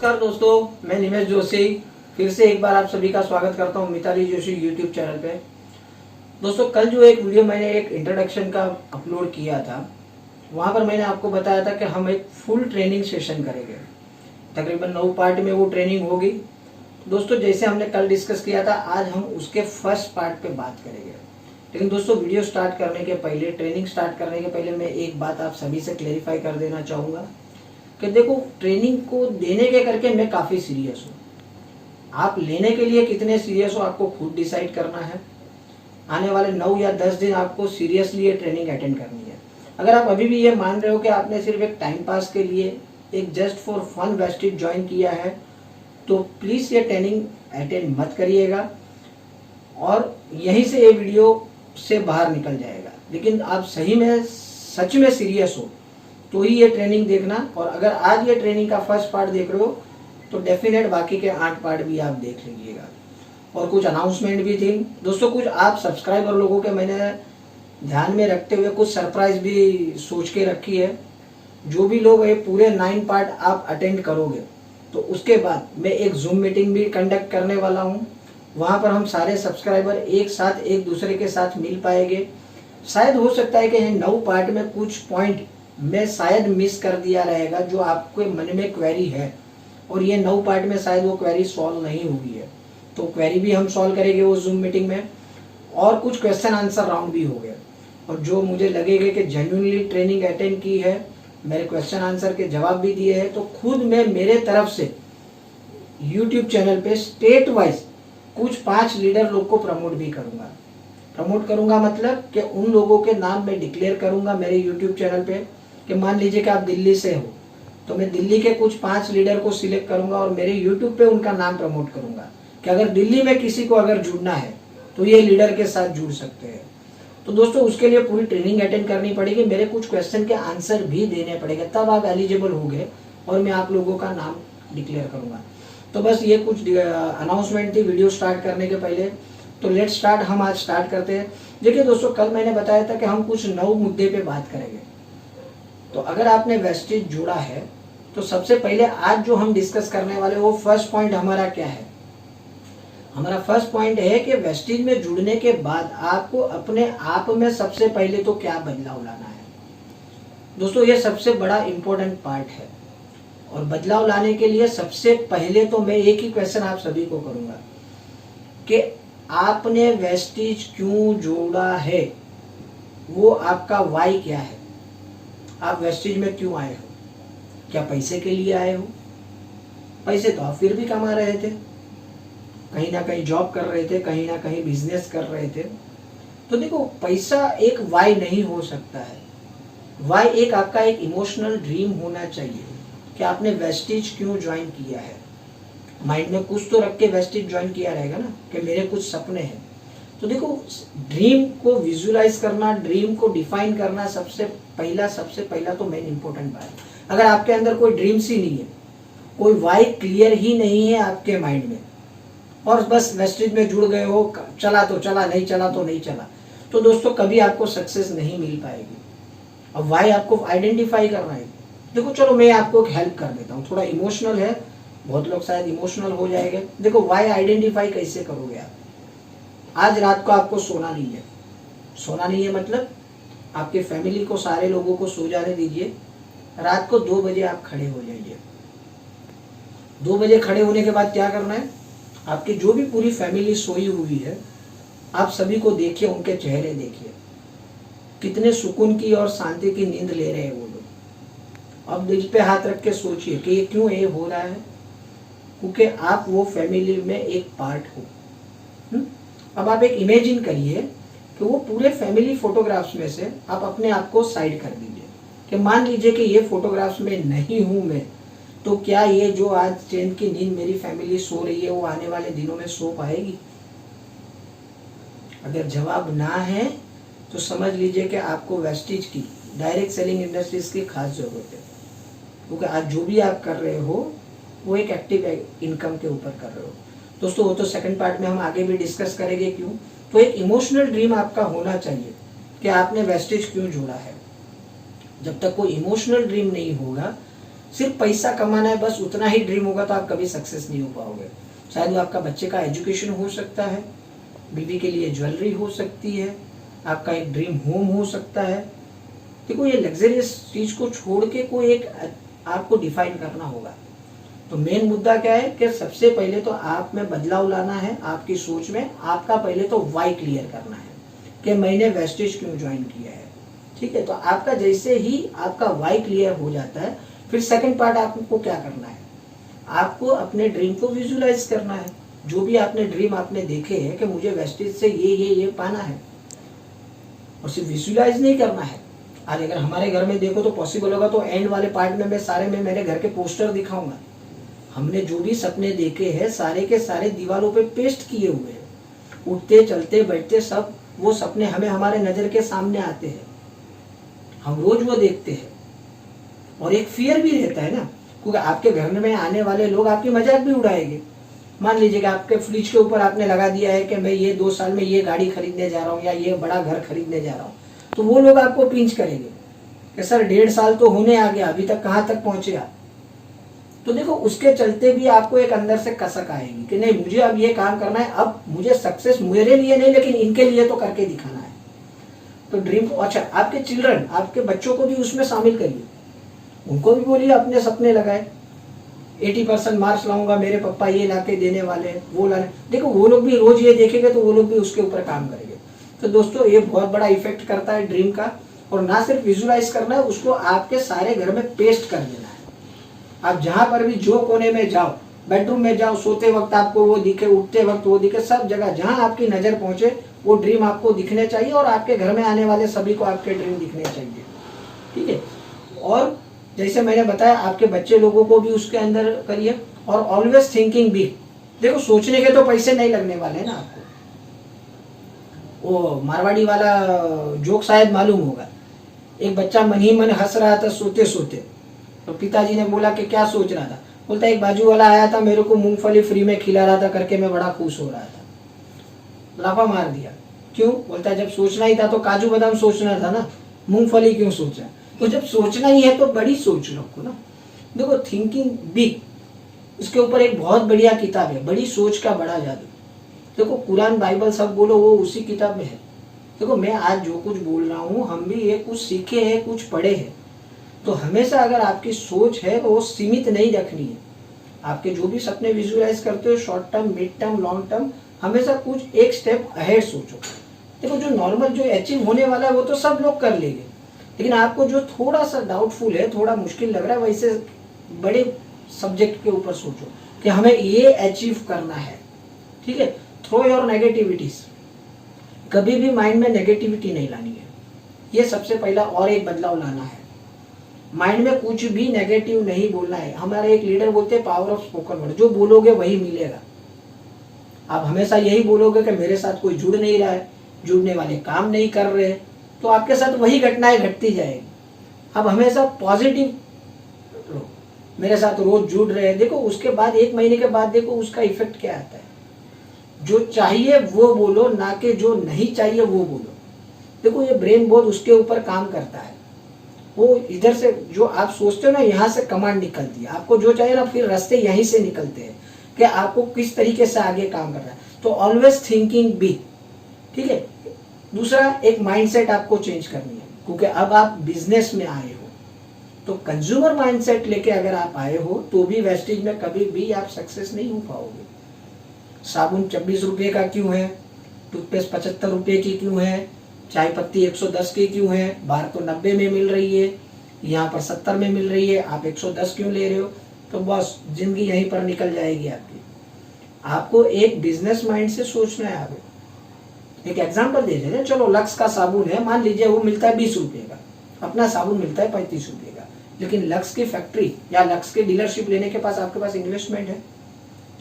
नमस्कार दोस्तों, मैं निमेश जोशी फिर से एक बार आप सभी का स्वागत करता हूं मिताली जोशी यूट्यूब चैनल पे। दोस्तों, कल जो एक वीडियो मैंने एक इंट्रोडक्शन का अपलोड किया था, वहां पर मैंने आपको बताया था कि हम एक फुल ट्रेनिंग सेशन करेंगे। तकरीबन 9 पार्ट में वो ट्रेनिंग होगी। दोस्तों, जैसे हमने कल डिस्कस किया था, आज हम उसके फर्स्ट पार्ट पे बात करेंगे। लेकिन दोस्तों, वीडियो स्टार्ट करने के पहले, ट्रेनिंग स्टार्ट करने के पहले मैं एक बात आप सभी से क्लेरिफाई कर देना चाहूँगा कि देखो, ट्रेनिंग को देने के करके मैं काफ़ी सीरियस हूँ। आप लेने के लिए कितने सीरियस हो आपको खुद डिसाइड करना है। आने वाले 9 या 10 दिन आपको सीरियसली ये ट्रेनिंग अटेंड करनी है। अगर आप अभी भी ये मान रहे हो कि आपने सिर्फ एक टाइम पास के लिए, एक just for fun wastage join किया है, तो प्लीज़ ये ट्रेनिंग अटेंड मत करिएगा और यहीं से ये वीडियो से बाहर निकल जाएगा। लेकिन आप सही में, सच में सीरियस हो तो ही ये ट्रेनिंग देखना। और अगर आज ये ट्रेनिंग का फर्स्ट पार्ट देख रहे हो तो डेफिनेट बाकी के 8 पार्ट भी आप देख लीजिएगा। और कुछ अनाउंसमेंट भी थी दोस्तों, कुछ आप सब्सक्राइबर लोगों के मैंने ध्यान में रखते हुए कुछ सरप्राइज भी सोच के रखी है। जो भी लोग ये पूरे 9 पार्ट आप अटेंड करोगे तो उसके बाद मैं एक जूम मीटिंग भी कंडक्ट करने वाला हूँ। वहाँ पर हम सारे सब्सक्राइबर एक साथ एक दूसरे के साथ मिल पाएंगे। शायद हो सकता है कि 9 पार्ट में कुछ पॉइंट मैं शायद मिस कर दिया रहेगा जो आपके मन में क्वेरी है, और ये 9 पार्ट में शायद वो क्वेरी सॉल्व नहीं हुई है, तो क्वेरी भी हम सॉल्व करेंगे वो जूम मीटिंग में। और कुछ क्वेश्चन आंसर राउंड भी हो गए, और जो मुझे लगेगा कि जेन्युइनली ट्रेनिंग अटेंड की है, मेरे क्वेश्चन आंसर के जवाब भी दिए हैं, तो खुद मैं मेरे तरफ से यूट्यूब चैनल पे स्टेट वाइज कुछ 5 लीडर लोग को प्रमोट भी करूंगा। प्रमोट करूंगा मतलब कि उन लोगों के नाम मैं डिक्लेयर करूंगा मेरे यूट्यूब चैनल पे कि मान लीजिए कि आप दिल्ली से हो, तो मैं दिल्ली के कुछ 5 लीडर को सिलेक्ट करूंगा और मेरे यूट्यूब पे उनका नाम प्रमोट करूंगा कि अगर दिल्ली में किसी को अगर जुड़ना है तो ये लीडर के साथ जुड़ सकते हैं। तो दोस्तों, उसके लिए पूरी ट्रेनिंग अटेंड करनी पड़ेगी, मेरे कुछ क्वेश्चन के आंसर भी देने पड़ेंगे, तब आप एलिजिबल होंगे और मैं आप लोगों का नाम डिक्लेयर करूंगा। तो बस ये कुछ अनाउंसमेंट थी वीडियो स्टार्ट करने के पहले। तो लेट स्टार्ट, हम आज स्टार्ट करते हैं। देखिए दोस्तों, कल मैंने बताया था कि हम कुछ 9 मुद्दे पे बात करेंगे। तो अगर आपने वेस्टेज जोड़ा है तो सबसे पहले आज जो हम डिस्कस करने वाले वो फर्स्ट पॉइंट हमारा क्या है। हमारा फर्स्ट पॉइंट है कि वेस्टेज में जुड़ने के बाद आपको अपने आप में सबसे पहले तो क्या बदलाव लाना है। दोस्तों, ये सबसे बड़ा इंपॉर्टेंट पार्ट है, और बदलाव लाने के लिए सबसे पहले तो मैं एक ही क्वेश्चन आप सभी को करूंगा कि आपने वेस्टेज क्यों जोड़ा है, वो आपका वाई क्या है। आप वेस्टेज में क्यों आए हो? क्या पैसे के लिए आए हो? पैसे तो आप फिर भी कमा रहे थे, कहीं ना कहीं जॉब कर रहे थे, कहीं ना कहीं बिजनेस कर रहे थे। तो देखो, पैसा एक वाई नहीं हो सकता है। वाई एक आपका एक इमोशनल ड्रीम होना चाहिए कि आपने वेस्टेज क्यों ज्वाइन किया है। माइंड में कुछ तो रख के वेस्टेज ज्वाइन किया रहेगा ना कि मेरे कुछ सपने हैं। तो देखो, ड्रीम को विजुअलाइज करना, ड्रीम को डिफाइन करना सबसे पहला तो मेन इंपॉर्टेंट बात है। अगर आपके अंदर कोई ड्रीम्स ही नहीं है, कोई वाई क्लियर ही नहीं है आपके माइंड में, और बस वेस्टेज में जुड़ गए हो, चला तो चला, नहीं चला तो नहीं चला, तो दोस्तों कभी आपको सक्सेस नहीं मिल पाएगी। अब वाई आपको आइडेंटिफाई करना है। देखो, चलो मैं आपको एक हेल्प कर देता हूँ, थोड़ा इमोशनल है, बहुत लोग शायद इमोशनल हो जाएंगे। देखो, वाई आइडेंटिफाई कैसे करोगे आप। आज रात को आपको सोना नहीं है। सोना नहीं है मतलब आपके फैमिली को, सारे लोगों को सो जाने दीजिए। रात को 2 बजे आप खड़े हो जाइए। 2 बजे खड़े होने के बाद क्या करना है, आपकी जो भी पूरी फैमिली सोई हुई है, आप सभी को देखिए, उनके चेहरे देखिए, कितने सुकून की और शांति की नींद ले रहे हैं वो लोग। अब दिल पे हाथ रख के सोचिए कि ये क्यों ये हो रहा है, क्योंकि आप वो फैमिली में एक पार्ट हो। अब आप एक इमेजिन करिए कि वो पूरे फैमिली फोटोग्राफ्स में से आप अपने आप को साइड कर दीजिए कि मान लीजिए कि ये फोटोग्राफ्स में नहीं हूं मैं, तो क्या ये जो आज चैन की नींद मेरी फैमिली सो रही है वो आने वाले दिनों में सो पाएगी? अगर जवाब ना है तो समझ लीजिए कि आपको वेस्टेज की, डायरेक्ट सेलिंग इंडस्ट्रीज की खास जरूरत है, क्योंकि आज जो भी आप कर रहे हो वो एक एक्टिव इनकम के ऊपर कर रहे हो। दोस्तों, वो तो सेकंड पार्ट में हम आगे भी डिस्कस करेंगे क्यों। तो एक इमोशनल ड्रीम आपका होना चाहिए कि आपने वेस्टेज क्यों जोड़ा है। जब तक कोई इमोशनल ड्रीम नहीं होगा सिर्फ पैसा कमाना है, बस उतना ही ड्रीम होगा तो आप कभी सक्सेस नहीं हो पाओगे। शायद वो आपका बच्चे का एजुकेशन हो सकता है, बीवी के लिए ज्वेलरी हो सकती है, आपका एक ड्रीम होम हो सकता है। देखो ये लग्जरियस चीज को छोड़ के कोई एक आपको डिफाइन करना होगा। तो मेन मुद्दा क्या है कि सबसे पहले तो आप में बदलाव लाना है, आपकी सोच में आपका पहले तो वाई क्लियर करना है कि मैंने वेस्टेज क्यों ज्वाइन किया है। ठीक है, तो आपका जैसे ही आपका वाई क्लियर हो जाता है, फिर सेकंड पार्ट आपको क्या करना है, आपको अपने ड्रीम को विजुअलाइज करना है। जो भी आपने ड्रीम आपने देखे हैं कि मुझे वेस्टेज से ये पाना है, और सिर्फ विजुअलाइज नहीं करना है। आज अगर हमारे घर में देखो तो पॉसिबल होगा तो एंड वाले पार्ट में मैं सारे में मेरे घर के पोस्टर दिखाऊंगा। हमने जो भी सपने देखे हैं सारे के सारे दीवारों पे पेस्ट किए हुए हैं, उठते चलते बैठते सब वो सपने हमें हमारे नजर के सामने आते हैं, हम रोज वो देखते हैं। और एक फियर भी रहता है ना, क्योंकि आपके घर में आने वाले लोग आपकी मजाक भी उड़ाएंगे। मान लीजिए कि आपके फ्रिज के ऊपर आपने लगा दिया है कि मैं ये 2 साल में ये गाड़ी खरीदने जा रहा हूँ या ये बड़ा घर खरीदने जा रहा हूँ, तो वो लोग आपको पिंच करेंगे कि सर 1.5 साल तो होने आ गया, अभी तक कहाँ तक पहुंचे आप। तो देखो उसके चलते भी आपको एक अंदर से कसक आएगी कि नहीं मुझे अब ये काम करना है, अब मुझे सक्सेस मेरे लिए नहीं लेकिन इनके लिए तो करके दिखाना है। तो ड्रीम, अच्छा आपके चिल्ड्रन, आपके बच्चों को भी उसमें शामिल करिए, उनको भी बोलिए अपने सपने लगाए। 80% मार्क्स लाऊंगा, मेरे पापा ये लाके देने वाले हैं, वो लाने। देखो वो लोग भी रोज ये देखेंगे तो वो लोग भी उसके ऊपर काम करेंगे। तो दोस्तों ये बहुत बड़ा इफेक्ट करता है ड्रीम का। और ना सिर्फ विजुअलाइज करना है, उसको आपके सारे घर में पेस्ट कर देना है। आप जहां पर भी जो कोने में जाओ, बेडरूम में जाओ, सोते वक्त आपको वो दिखे, उठते वक्त वो दिखे, सब जगह जहां आपकी नजर पहुंचे वो ड्रीम आपको दिखने चाहिए और आपके घर में आने वाले सभी को आपके ड्रीम दिखने चाहिए। ठीक है, और जैसे मैंने बताया आपके बच्चे लोगों को भी उसके अंदर करिए। और ऑलवेज थिंकिंग बिग। देखो सोचने के तो पैसे नहीं लगने वाले ना आपको। वो मारवाड़ी वाला जोक शायद मालूम होगा, एक बच्चा मन ही मन हंस रहा था सोते सोते। तो पिताजी ने बोला कि क्या सोच रहा था, बोलता एक बाजू वाला आया था मेरे को मूंगफली फ्री में खिला रहा था करके मैं बड़ा खुश हो रहा था। लाफा मार दिया। क्यों? बोलता जब सोचना ही था तो काजू बादाम सोचना था ना, मूंगफली क्यों सोचा। तो जब सोचना ही है तो बड़ी सोच रखो ना। देखो थिंकिंग बिग, इसके ऊपर एक बहुत बढ़िया किताब है, बड़ी सोच का बड़ा जादू। देखो कुरान बाइबल सब बोलो वो उसी किताब में है। देखो मैं आज जो कुछ बोल रहा हूँ हम भी ये कुछ सीखे हैं, कुछ पढ़े हैं। तो हमेशा अगर आपकी सोच है वो सीमित नहीं रखनी है। आपके जो भी सपने विजुअलाइज करते हो, short term, mid term, long term, हमेशा कुछ एक स्टेप अहेड सोचो। देखो जो नॉर्मल जो अचीव होने वाला है वो तो सब लोग कर लेंगे, लेकिन आपको जो थोड़ा सा डाउटफुल है, थोड़ा मुश्किल लग रहा है, वैसे बड़े सब्जेक्ट के ऊपर सोचो कि हमें ये अचीव करना है। ठीक है, थ्रो योर नेगेटिविटीज। कभी भी माइंड में नेगेटिविटी नहीं लानी है, ये सबसे पहला और एक बदलाव लाना है। माइंड में कुछ भी नेगेटिव नहीं बोलना है। हमारे एक लीडर बोलते हैं पावर ऑफ स्पोकन वर्ड, जो बोलोगे वही मिलेगा। आप हमेशा यही बोलोगे कि मेरे साथ कोई जुड़ नहीं रहा है, जुड़ने वाले काम नहीं कर रहे, तो आपके साथ वही घटनाएं घटती जाएगी। आप हमेशा पॉजिटिव रहो, मेरे साथ रोज जुड़ रहे हैं। देखो उसके बाद 1 महीने के बाद देखो उसका इफेक्ट क्या आता है। जो चाहिए वो बोलो, ना कि जो नहीं चाहिए वो बोलो। देखो ये ब्रेन बहुत उसके ऊपर काम करता है। वो इधर से जो आप सोचते हो ना, यहाँ से कमांड निकलती है। आपको जो चाहिए ना, फिर रास्ते यहीं से निकलते हैं कि आपको किस तरीके से आगे काम करना है। तो ऑलवेज थिंकिंग बिग। ठीक है, दूसरा एक माइंडसेट आपको चेंज करनी है, क्योंकि अब आप बिजनेस में आए हो। तो कंज्यूमर माइंडसेट लेके अगर आप आए हो तो भी वेस्टेज में कभी भी आप सक्सेस नहीं हो पाओगे। साबुन 26 रुपये का क्यों है, टूथपेस्ट 75 रुपये की क्यों है, चाय पत्ती 110 की क्यों है, बाहर तो 90 में मिल रही है, यहाँ पर 70 में मिल रही है, आप 110 क्यों ले रहे हो। तो बस जिंदगी यहीं पर निकल जाएगी आपकी। आपको एक बिजनेस माइंड से सोचना है। आगे एक एग्जांपल दे देते हैं, चलो लक्स का साबुन है, मान लीजिए वो मिलता है 20 रुपये का, अपना साबुन मिलता है 35 रुपये का, लेकिन लक्स की फैक्ट्री या लक्स की डीलरशिप लेने के पास आपके पास इन्वेस्टमेंट है।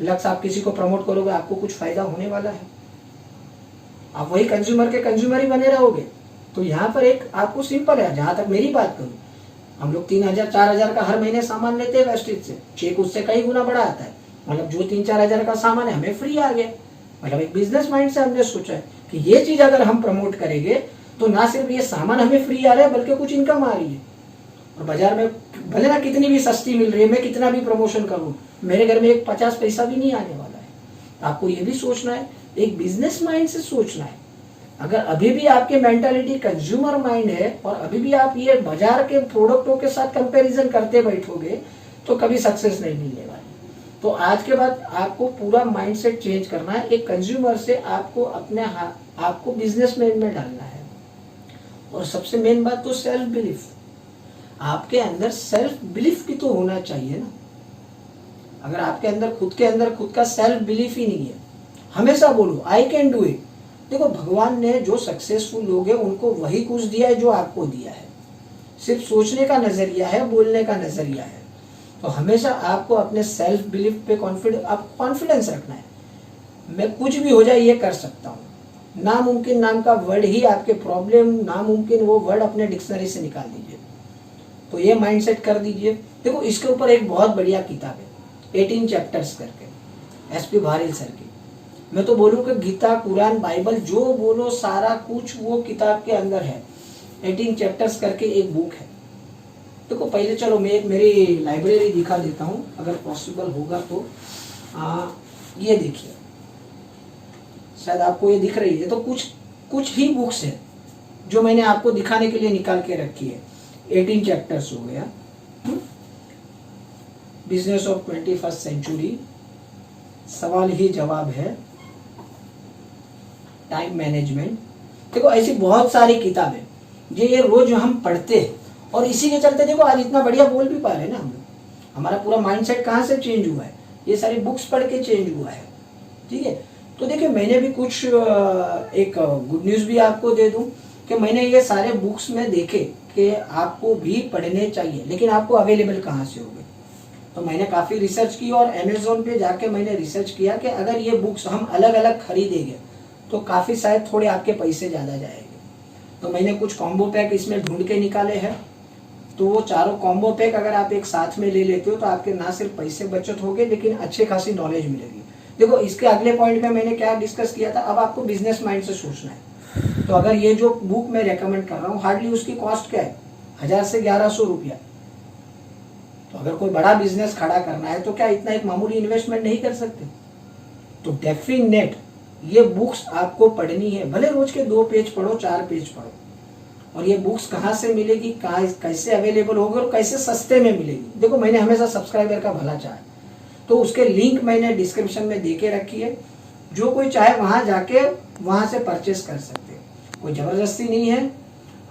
लक्स आप किसी को प्रमोट करोगे, आपको कुछ फायदा होने वाला है, आप वही कंज्यूमर के कंज्यूमर ही बने रहोगे। तो यहाँ पर एक आपको सिंपल है, जहां तक मेरी बात करूं, हम लोग 3000-4000 का हर महीने सामान लेते हैं वेस्टेज से, चेक उससे कई गुना बड़ा आता है। मतलब जो 3-4 हजार का सामान है हमें फ्री आ गया। मतलब एक बिजनेस माइंड से हमने सोचा है कि ये चीज अगर हम प्रमोट करेंगे तो ना सिर्फ ये सामान हमें फ्री आ रहा है बल्कि कुछ इनकम आ रही है। और बाजार में भले ना कितनी भी सस्ती मिल रही है, मैं कितना भी प्रमोशन करूं, मेरे घर में एक 50 पैसा भी नहीं आने वाला है। तो आपको ये भी सोचना है, एक बिजनेस माइंड से सोचना है। अगर अभी भी आपकी मेंटालिटी कंज्यूमर माइंड है और अभी भी आप ये बाजार के प्रोडक्टों के साथ कंपैरिजन करते बैठोगे तो कभी सक्सेस नहीं मिलने वाली। तो आज के बाद आपको पूरा माइंडसेट चेंज करना है। एक कंज्यूमर से आपको आपको बिजनेसमैन में डालना है। और सबसे मेन बात तो सेल्फ बिलीफ, आपके अंदर सेल्फ बिलीफ भी तो होना चाहिए ना। अगर आपके अंदर खुद का सेल्फ बिलीफ ही नहीं है, हमेशा बोलो आई कैन डू इट। देखो, भगवान ने जो सक्सेसफुल लोग हैं उनको वही कुछ दिया है जो आपको दिया है। सिर्फ सोचने का नजरिया है, बोलने का नजरिया है। तो हमेशा आपको अपने सेल्फ बिलीफ पे कॉन्फिडेंस रखना है। मैं कुछ भी हो जाए ये कर सकता हूँ। नामुमकिन नाम का वर्ड ही आपके प्रॉब्लम, नामुमकिन वो वर्ड अपने डिक्शनरी से निकाल दीजिए। तो ये माइंडसेट कर दीजिए। देखो, इसके ऊपर एक बहुत बढ़िया किताब है 18 चैप्टर्स करके, एसपी भारिल सर की। मैं तो बोलूँ कि गीता, कुरान, बाइबल जो बोलो सारा कुछ वो किताब के अंदर है। 18 चैप्टर्स करके एक बुक है। देखो, पहले चलो मैं एक मेरी लाइब्रेरी दिखा देता हूँ अगर पॉसिबल होगा तो। ये देखिए, शायद आपको ये दिख रही है। तो कुछ ही बुक्स है जो मैंने आपको दिखाने के लिए निकाल के रखी है। 18 चैप्टर्स हो गया। बिजनेस ऑफ 21st सेंचुरी, सवाल ही जवाब है, टाइम मैनेजमेंट। देखो, ऐसी बहुत सारी किताबें ये रोज हम पढ़ते हैं और इसी के चलते देखो आज इतना बढ़िया बोल भी पा रहे हैं ना हम लोग। हमारा पूरा माइंडसेट कहाँ से चेंज हुआ है? ये सारी बुक्स पढ़ के चेंज हुआ है। ठीक है, तो देखिए मैंने भी कुछ एक गुड न्यूज़ भी आपको दे दूं कि मैंने ये सारे बुक्स में देखे कि आपको भी पढ़ने चाहिए, लेकिन आपको अवेलेबल कहाँ से होंगे। तो मैंने काफ़ी रिसर्च की और अमेज़ोन पे जाके मैंने रिसर्च किया कि अगर ये बुक्स हम अलग अलग खरीदेंगे तो काफ़ी शायद थोड़े आपके पैसे ज़्यादा जाएंगे। तो मैंने कुछ कॉम्बो पैक इसमें ढूंढ के निकाले हैं। तो वो चारों कॉम्बो पैक अगर आप एक साथ में ले लेते हो तो आपके ना सिर्फ पैसे बचत होंगे लेकिन अच्छी खासी नॉलेज मिलेगी। देखो, इसके अगले पॉइंट में मैंने क्या डिस्कस किया था, अब आपको बिजनेस माइंड से सोचना है। तो अगर ये जो बुक मैं रेकमेंड कर रहा हूँ, हार्डली उसकी कॉस्ट क्या है, 1000 से 1100 रुपया। तो अगर कोई बड़ा बिजनेस खड़ा करना है तो क्या इतना एक मामूली इन्वेस्टमेंट नहीं कर सकते? तो डेफिनेट ये बुक्स आपको पढ़नी है। भले रोज के 2 पेज पढ़ो, 4 पेज पढ़ो। और ये बुक्स कहाँ से मिलेगी, कैसे अवेलेबल होगी और कैसे सस्ते में मिलेगी। देखो, मैंने हमेशा सब्सक्राइबर का भला चाहा, तो उसके लिंक मैंने डिस्क्रिप्शन में दे के रखी है। जो कोई चाहे वहाँ जाके वहाँ से परचेस कर सकते हैं। कोई ज़बरदस्ती नहीं है।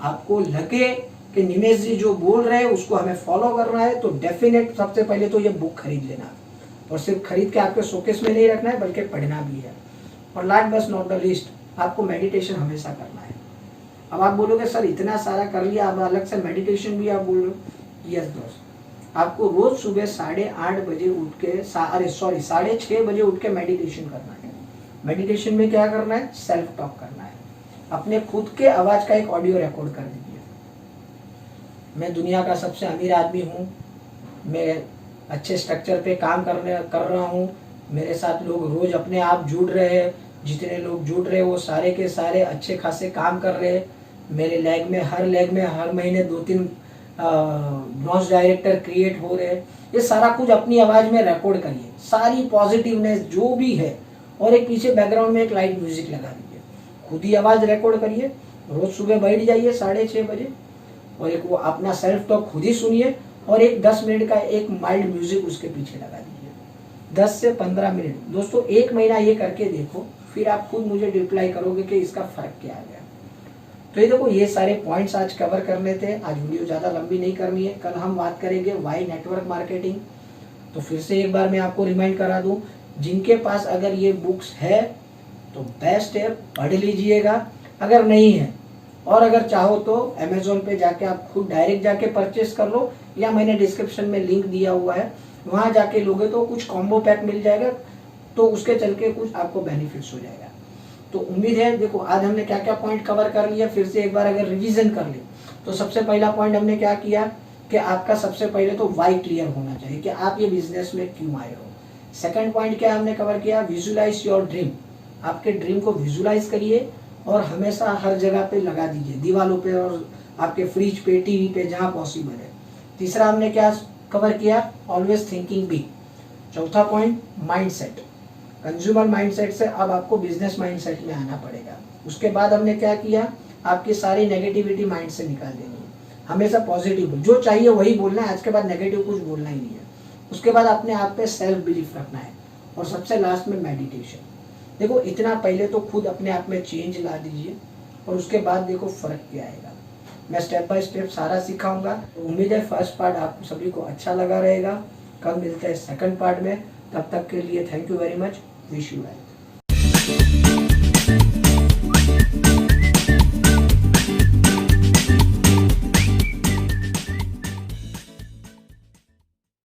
आपको लगे कि निमेश जी जो बोल रहे हैं उसको हमें फॉलो करना है तो डेफिनेट सबसे पहले तो ये बुक खरीद लेना, और सिर्फ खरीद के आपके शोकेस में नहीं रखना है बल्कि पढ़ना भी है। और last but not the least, आपको मेडिटेशन हमेशा करना है। अब आप बोलोगे सर इतना सारा कर लिया, अब अलग से मेडिटेशन भी आप बोल रहे हो। यस दोस्त, आपको रोज सुबह 8:30 बजे उठ के 6:30 बजे उठ के मेडिटेशन करना है। मेडिटेशन में क्या करना है, सेल्फ टॉक करना है। अपने खुद के आवाज का एक ऑडियो रिकॉर्ड कर दीजिए। मैं दुनिया का सबसे अमीर आदमी हूँ, मैं अच्छे स्ट्रक्चर पे काम कर रहा हूँ, मेरे साथ लोग रोज अपने आप जुड़ रहे हैं, जितने लोग जुड़ रहे हैं वो सारे के सारे अच्छे खासे काम कर रहे हैं। मेरे हर लेग में हर महीने 2-3 ब्रॉन्ज डायरेक्टर क्रिएट हो रहे हैं। ये सारा कुछ अपनी आवाज में रिकॉर्ड करिए, सारी पॉजिटिवनेस जो भी है, और एक पीछे बैकग्राउंड में एक लाइट म्यूजिक लगा दीजिए। खुद ही आवाज रिकॉर्ड करिए, रोज सुबह बैठ जाइए 6:30 बजे और एक वो अपना सेल्फ टॉक खुद ही सुनिए और एक 10 मिनट का एक माइल्ड म्यूजिक उसके पीछे लगा दीजिए। 10 से 15 मिनट दोस्तों, 1 महीना ये करके देखो, फिर आप खुद मुझे रिप्लाई करोगे कि इसका फर्क क्या आ गया। तो ये देखो, ये सारे पॉइंट्स आज कवर करने थे। आज वीडियो ज़्यादा लंबी नहीं करनी है। कल हम बात करेंगे वाई नेटवर्क मार्केटिंग। तो फिर से एक बार मैं आपको रिमाइंड करा दूं, जिनके पास अगर ये बुक्स है तो बेस्ट है, पढ़ लीजिएगा। अगर नहीं है और अगर चाहो तो अमेजोन पे जाके आप खुद डायरेक्ट जाके परचेस कर लो, या मैंने डिस्क्रिप्शन में लिंक दिया हुआ है, वहाँ जाके लोगे तो कुछ कॉम्बो पैक मिल जाएगा, तो उसके चल के कुछ आपको बेनिफिट्स हो जाएगा। तो उम्मीद है, देखो आज हमने क्या क्या पॉइंट कवर कर लिया, फिर से एक बार अगर रिवीजन कर ले तो सबसे पहला पॉइंट हमने क्या किया कि आपका सबसे पहले तो वाई क्लियर होना चाहिए कि आप ये बिजनेस में क्यों आए हो। सेकंड पॉइंट क्या हमने कवर किया, विजुलाइज योर ड्रीम। आपके ड्रीम को विजुलाइज करिए और हमेशा हर जगह पे लगा दीजिए, दीवारों पे और आपके फ्रिज पे, टीवी पे, जहाँ पॉसिबल है। तीसरा हमने क्या कवर किया, ऑलवेज थिंकिंग बिग। चौथा पॉइंट माइंडसेट, कंज्यूमर माइंडसेट से अब आपको बिजनेस माइंडसेट में आना पड़ेगा। उसके बाद हमने क्या किया, आपकी सारी नेगेटिविटी माइंड से निकाल देनी है, हमेशा पॉजिटिव जो चाहिए वही बोलना है, आज के बाद नेगेटिव कुछ बोलना ही नहीं है। उसके बाद अपने आप पे सेल्फ बिलीफ रखना है, और सबसे लास्ट में मेडिटेशन। देखो इतना पहले तो खुद अपने आप में चेंज ला दीजिए, और उसके बाद देखो फर्क क्या आएगा। मैं स्टेप बाय स्टेप सारा सिखाऊंगा। उम्मीद है फर्स्ट पार्ट आप सभी को अच्छा लगा रहेगा। कल मिलते हैं सेकंड पार्ट में, तब तक के लिए thank you very much, wish you well.